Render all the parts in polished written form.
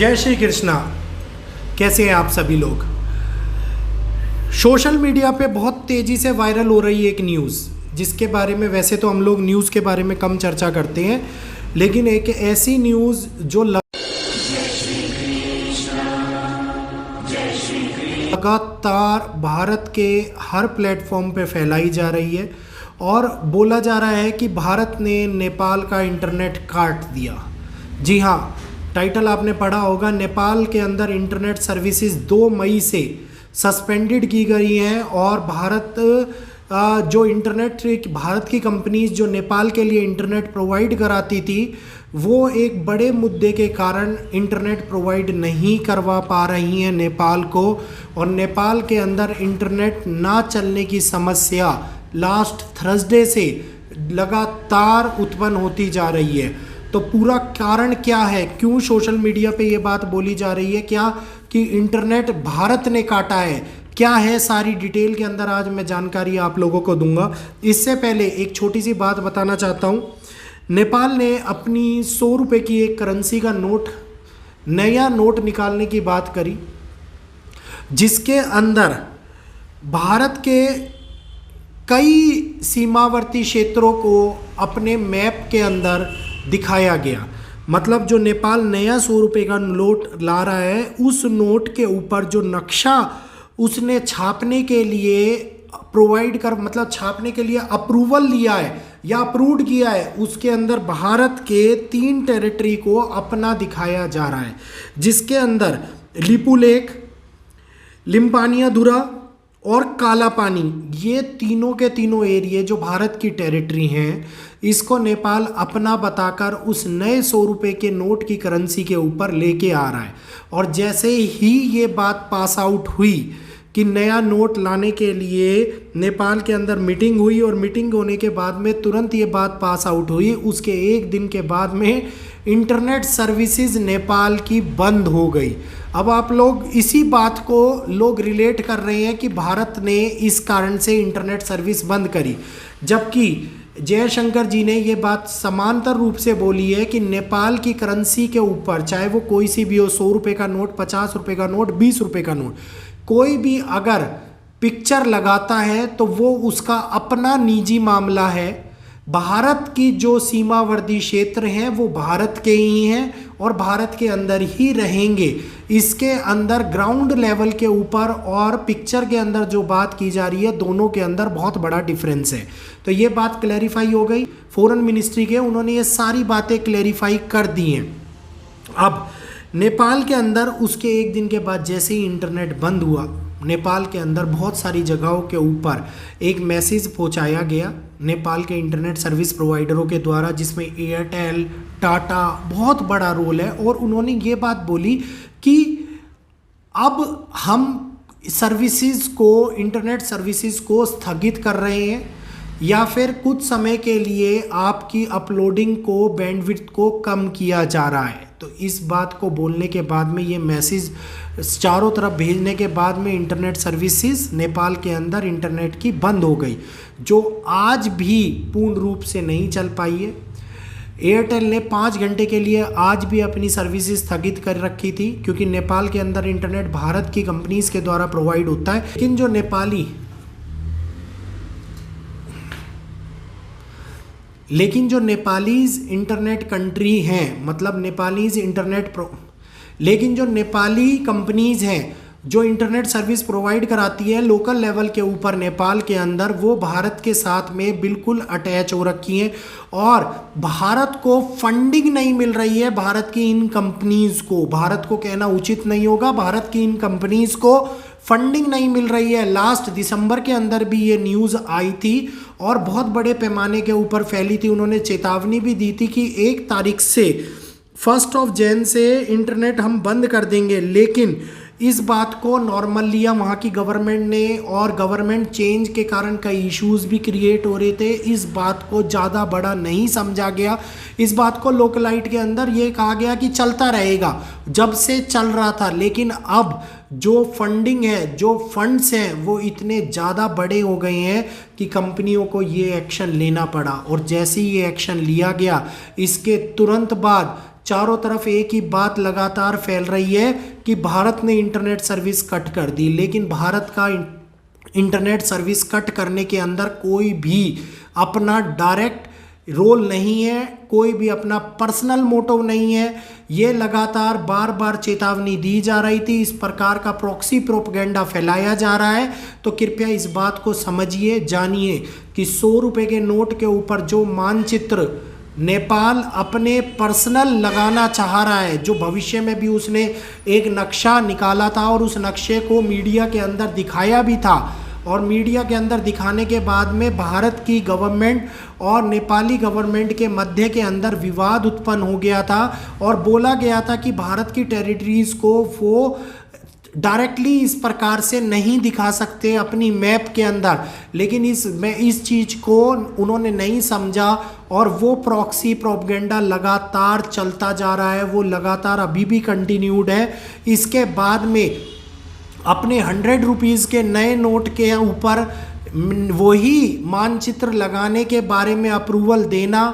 जय श्री कृष्णा। कैसे हैं आप सभी लोग। सोशल मीडिया पे बहुत तेज़ी से वायरल हो रही है एक न्यूज़, जिसके बारे में वैसे तो हम लोग न्यूज़ के बारे में कम चर्चा करते हैं, लेकिन एक ऐसी न्यूज़ जो लगातार भारत के हर प्लेटफॉर्म पे फैलाई जा रही है और बोला जा रहा है कि भारत ने नेपाल का इंटरनेट काट दिया। जी हाँ, टाइटल आपने पढ़ा होगा। नेपाल के अंदर इंटरनेट सर्विसेज 2 मई से सस्पेंडेड की गई हैं और भारत की कंपनीज जो नेपाल के लिए इंटरनेट प्रोवाइड कराती थी, वो एक बड़े मुद्दे के कारण इंटरनेट प्रोवाइड नहीं करवा पा रही हैं नेपाल को, और नेपाल के अंदर इंटरनेट ना चलने की समस्या लास्ट थर्सडे से लगातार उत्पन्न होती जा रही है। तो पूरा कारण क्या है, क्यों सोशल मीडिया पे ये बात बोली जा रही है, क्या कि इंटरनेट भारत ने काटा है, क्या है, सारी डिटेल के अंदर आज मैं जानकारी आप लोगों को दूंगा। इससे पहले एक छोटी सी बात बताना चाहता हूँ। नेपाल ने अपनी 100 रुपये की एक करेंसी का नया नोट निकालने की बात करी, जिसके अंदर भारत के कई सीमावर्ती क्षेत्रों को अपने मैप के अंदर दिखाया गया। मतलब जो नेपाल नया 100 रुपये का नोट ला रहा है, उस नोट के ऊपर जो नक्शा उसने छापने के लिए छापने के लिए अप्रूवल लिया है या अप्रूव्ड किया है, उसके अंदर भारत के 3 टेरिटरी को अपना दिखाया जा रहा है, जिसके अंदर लिपुलेख, लिम्पानियाधुरा और काला पानी, ये तीनों के तीनों एरिए जो भारत की टेरिटरी हैं, इसको नेपाल अपना बताकर उस नए 100 रुपये के नोट की करेंसी के ऊपर लेके आ रहा है। और जैसे ही ये बात पास आउट हुई कि नया नोट लाने के लिए नेपाल के अंदर मीटिंग हुई, और मीटिंग होने के बाद में तुरंत ये बात पास आउट हुई, उसके एक दिन के बाद में इंटरनेट सर्विसेज नेपाल की बंद हो गई। अब आप लोग इसी बात को लोग रिलेट कर रहे हैं कि भारत ने इस कारण से इंटरनेट सर्विस बंद करी, जबकि जयशंकर जी ने ये बात समांतर रूप से बोली है कि नेपाल की करेंसी के ऊपर, चाहे वो कोई सी भी हो, 100 रुपये का नोट, 50 रुपये का नोट, 20 रुपये का नोट, कोई भी अगर पिक्चर लगाता है तो वो उसका अपना निजी मामला है। भारत की जो सीमावर्ती क्षेत्र हैं वो भारत के ही हैं और भारत के अंदर ही रहेंगे। इसके अंदर ग्राउंड लेवल के ऊपर और पिक्चर के अंदर जो बात की जा रही है, दोनों के अंदर बहुत बड़ा डिफरेंस है। तो ये बात क्लैरिफाई हो गई फॉरेन मिनिस्ट्री के, उन्होंने ये सारी बातें क्लैरिफाई कर दी हैं। अब नेपाल के अंदर उसके एक दिन के बाद जैसे ही इंटरनेट बंद हुआ, नेपाल के अंदर बहुत सारी जगहों के ऊपर एक मैसेज पहुंचाया गया नेपाल के इंटरनेट सर्विस प्रोवाइडरों के द्वारा, जिसमें एयरटेल, टाटा बहुत बड़ा रोल है। और उन्होंने ये बात बोली कि अब हम इंटरनेट सर्विसेज को स्थगित कर रहे हैं, या फिर कुछ समय के लिए आपकी अपलोडिंग को, बैंडविड्थ को कम किया जा रहा है। तो इस बात को बोलने के बाद में, ये मैसेज चारों तरफ भेजने के बाद में इंटरनेट सर्विसेज नेपाल के अंदर इंटरनेट की बंद हो गई, जो आज भी पूर्ण रूप से नहीं चल पाई है। एयरटेल ने 5 घंटे के लिए आज भी अपनी सर्विसेज स्थगित कर रखी थी, क्योंकि नेपाल के अंदर इंटरनेट भारत की कंपनीज के द्वारा प्रोवाइड होता है। लेकिन जो नेपालीज इंटरनेट कंट्री हैं, मतलब लेकिन जो नेपाली कंपनीज हैं जो इंटरनेट सर्विस प्रोवाइड कराती है लोकल लेवल के ऊपर नेपाल के अंदर, वो भारत के साथ में बिल्कुल अटैच हो रखी हैं और भारत को फंडिंग नहीं मिल रही है। भारत की इन कंपनीज को, भारत को कहना उचित नहीं होगा, भारत की इन कंपनीज को फंडिंग नहीं मिल रही है। लास्ट दिसंबर के अंदर भी ये न्यूज़ आई थी और बहुत बड़े पैमाने के ऊपर फैली थी। उन्होंने चेतावनी भी दी थी कि 1 तारीख से 1 जनवरी से इंटरनेट हम बंद कर देंगे, लेकिन इस बात को नॉर्मल लिया वहाँ की गवर्नमेंट ने, और गवर्नमेंट चेंज के कारण कई इश्यूज भी क्रिएट हो रहे थे। इस बात को ज़्यादा बड़ा नहीं समझा गया। इस बात को लोकलाइट के अंदर ये कहा गया कि चलता रहेगा, जब से चल रहा था। लेकिन अब जो फंडिंग है, जो फंड्स हैं, वो इतने ज़्यादा बड़े हो गए हैं कि कंपनियों को ये एक्शन लेना पड़ा। और जैसे ही ये एक्शन लिया गया, इसके तुरंत बाद चारों तरफ एक ही बात लगातार फैल रही है कि भारत ने इंटरनेट सर्विस कट कर दी, लेकिन भारत का इंटरनेट सर्विस कट करने के अंदर कोई भी अपना डायरेक्ट रोल नहीं है, कोई भी अपना पर्सनल मोटिव नहीं है। ये लगातार बार बार चेतावनी दी जा रही थी, इस प्रकार का प्रॉक्सी प्रोपेगेंडा फैलाया जा रहा है। तो कृपया इस बात को समझिए, जानिए कि 100 रुपये के नोट के ऊपर जो मानचित्र नेपाल अपने पर्सनल लगाना चाह रहा है, जो भविष्य में भी उसने एक नक्शा निकाला था और उस नक्शे को मीडिया के अंदर दिखाया भी था, और मीडिया के अंदर दिखाने के बाद में भारत की गवर्नमेंट और नेपाली गवर्नमेंट के मध्य के अंदर विवाद उत्पन्न हो गया था और बोला गया था कि भारत की टेरिटरीज़ को वो डायरेक्टली इस प्रकार से नहीं दिखा सकते अपनी मैप के अंदर। लेकिन इस चीज़ को उन्होंने नहीं समझा और वो प्रॉक्सी प्रोपेगेंडा लगातार चलता जा रहा है, वो लगातार अभी भी कंटिन्यूड है। इसके बाद में अपने 100 रुपीज़ के नए नोट के ऊपर वही मानचित्र लगाने के बारे में अप्रूवल देना,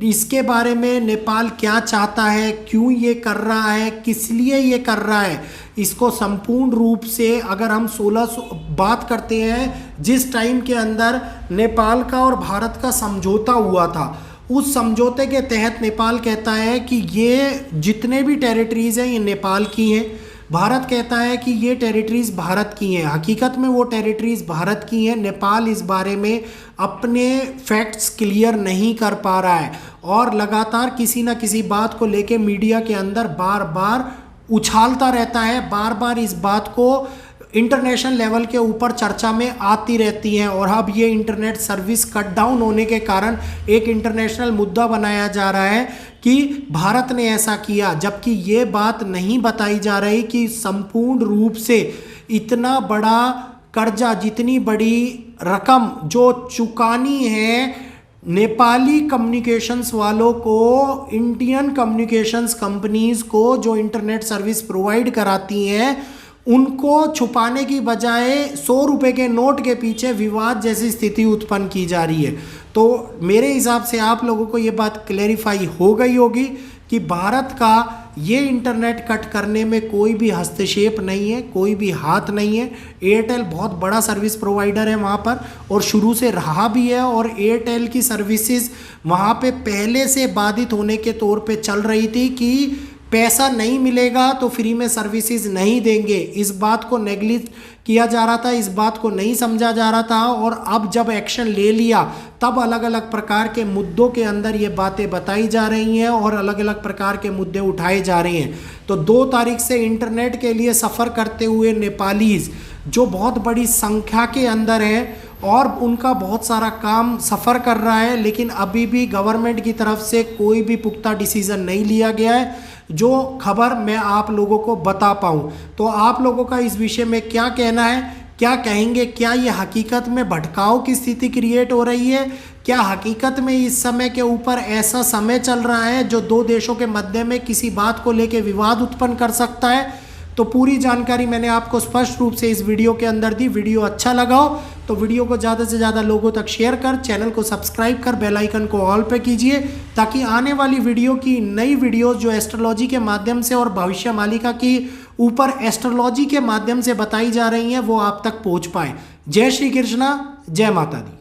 इसके बारे में नेपाल क्या चाहता है, क्यों ये कर रहा है, किस लिए ये कर रहा है, इसको संपूर्ण रूप से अगर हम 1600 बात करते हैं, जिस टाइम के अंदर नेपाल का और भारत का समझौता हुआ था, उस समझौते के तहत नेपाल कहता है कि ये जितने भी टेरिटरीज़ हैं ये नेपाल की हैं, भारत कहता है कि ये टेरिटरीज़ भारत की हैं। हकीकत में वो टेरिटरीज़ भारत की हैं। नेपाल इस बारे में अपने फैक्ट्स क्लियर नहीं कर पा रहा है और लगातार किसी ना किसी बात को लेके मीडिया के अंदर बार बार उछालता रहता है, बार बार इस बात को इंटरनेशनल लेवल के ऊपर चर्चा में आती रहती हैं। और अब ये इंटरनेट सर्विस कट डाउन होने के कारण एक इंटरनेशनल मुद्दा बनाया जा रहा है कि भारत ने ऐसा किया, जबकि ये बात नहीं बताई जा रही कि संपूर्ण रूप से इतना बड़ा कर्जा, जितनी बड़ी रकम जो चुकानी है नेपाली कम्युनिकेशंस वालों को, इंडियन कम्युनिकेशंस कंपनीज को जो इंटरनेट सर्विस प्रोवाइड कराती हैं, उनको छुपाने की बजाय 100 रुपये के नोट के पीछे विवाद जैसी स्थिति उत्पन्न की जा रही है। तो मेरे हिसाब से आप लोगों को ये बात क्लैरिफाई हो गई होगी कि भारत का ये इंटरनेट कट करने में कोई भी हस्तक्षेप नहीं है, कोई भी हाथ नहीं है। एयरटेल बहुत बड़ा सर्विस प्रोवाइडर है वहाँ पर और शुरू से रहा भी है, और एयरटेल की सर्विसेज वहाँ पे पहले से बाधित होने के तौर पे चल रही थी कि पैसा नहीं मिलेगा तो फ्री में सर्विसेज नहीं देंगे। इस बात को नेग्लेक्ट किया जा रहा था, इस बात को नहीं समझा जा रहा था, और अब जब एक्शन ले लिया तब अलग अलग प्रकार के मुद्दों के अंदर ये बातें बताई जा रही हैं और अलग अलग प्रकार के मुद्दे उठाए जा रहे हैं। तो 2 तारीख से इंटरनेट के लिए सफ़र करते हुए नेपालीज़ जो बहुत बड़ी संख्या के अंदर है और उनका बहुत सारा काम सफ़र कर रहा है, लेकिन अभी भी गवर्नमेंट की तरफ से कोई भी पुख्ता डिसीज़न नहीं लिया गया है जो खबर मैं आप लोगों को बता पाऊँ। तो आप लोगों का इस विषय में क्या कहना है, क्या कहेंगे? क्या ये हकीकत में भटकाव की स्थिति क्रिएट हो रही है? क्या हकीकत में इस समय के ऊपर ऐसा समय चल रहा है जो 2 देशों के मध्य में किसी बात को लेकर विवाद उत्पन्न कर सकता है? तो पूरी जानकारी मैंने आपको स्पष्ट रूप से इस वीडियो के अंदर दी। वीडियो अच्छा लगा हो तो वीडियो को ज़्यादा से ज़्यादा लोगों तक शेयर कर, चैनल को सब्सक्राइब कर, बेल आइकन को ऑल पे कीजिए ताकि आने वाली वीडियो की नई वीडियोस जो एस्ट्रोलॉजी के माध्यम से और भविष्य मालिका की ऊपर एस्ट्रोलॉजी के माध्यम से बताई जा रही हैं वो आप तक पहुँच पाए। जय श्री कृष्णा, जय माता दी।